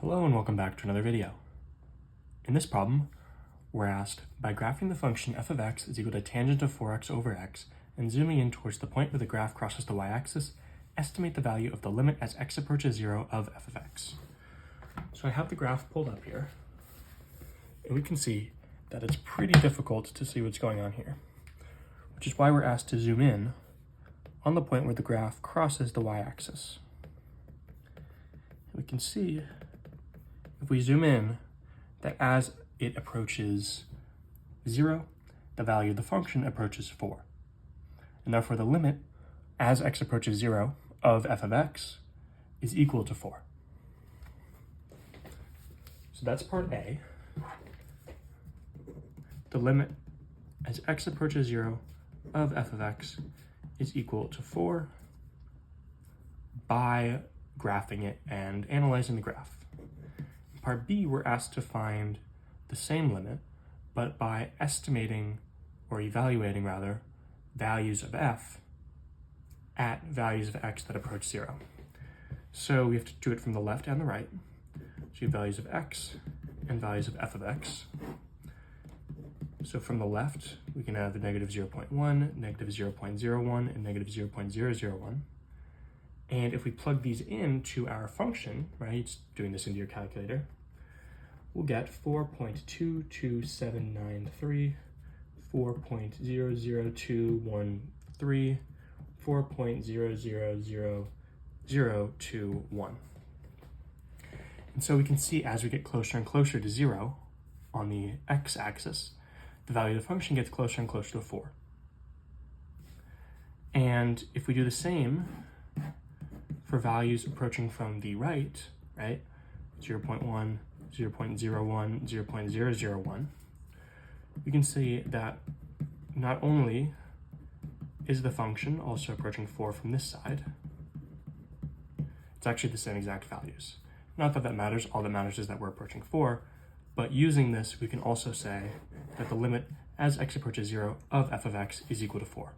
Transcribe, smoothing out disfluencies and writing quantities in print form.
Hello and welcome back to another video. In this problem, we're asked, by graphing the function f of x is equal to tangent of 4x over x, and zooming in towards the point where the graph crosses the y-axis, estimate the value of the limit as x approaches 0 of f of x. So I have the graph pulled up here, and we can see that it's pretty difficult to see what's going on here, which is why we're asked to zoom in on the point where the graph crosses the y-axis. We can see, if we zoom in, that as it approaches 0, the value of the function approaches 4. And therefore the limit, as x approaches 0, of f of x is equal to 4. So that's part A. The limit, as x approaches 0, of f of x is equal to 4 by graphing it and analyzing the graph. In part B, we're asked to find the same limit, but by estimating, or evaluating rather, values of f at values of x that approach 0. So we have to do it from the left and the right. So you have values of x and values of f of x. So from the left, we can have negative 0.1, negative 0.01, and negative 0.001. And if we plug these into our function, right, just doing this into your calculator, we'll get 4.22793, 4.00213, 4.000021. And so we can see as we get closer and closer to 0 on the x-axis, the value of the function gets closer and closer to 4. And if we do the same for values approaching from the right, 0.1, 0.01, 0.001, we can see that not only is the function also approaching 4 from this side, it's actually the same exact values. Not that that matters, all that matters is that we're approaching 4, but using this, we can also say that the limit as x approaches 0 of f of x is equal to 4.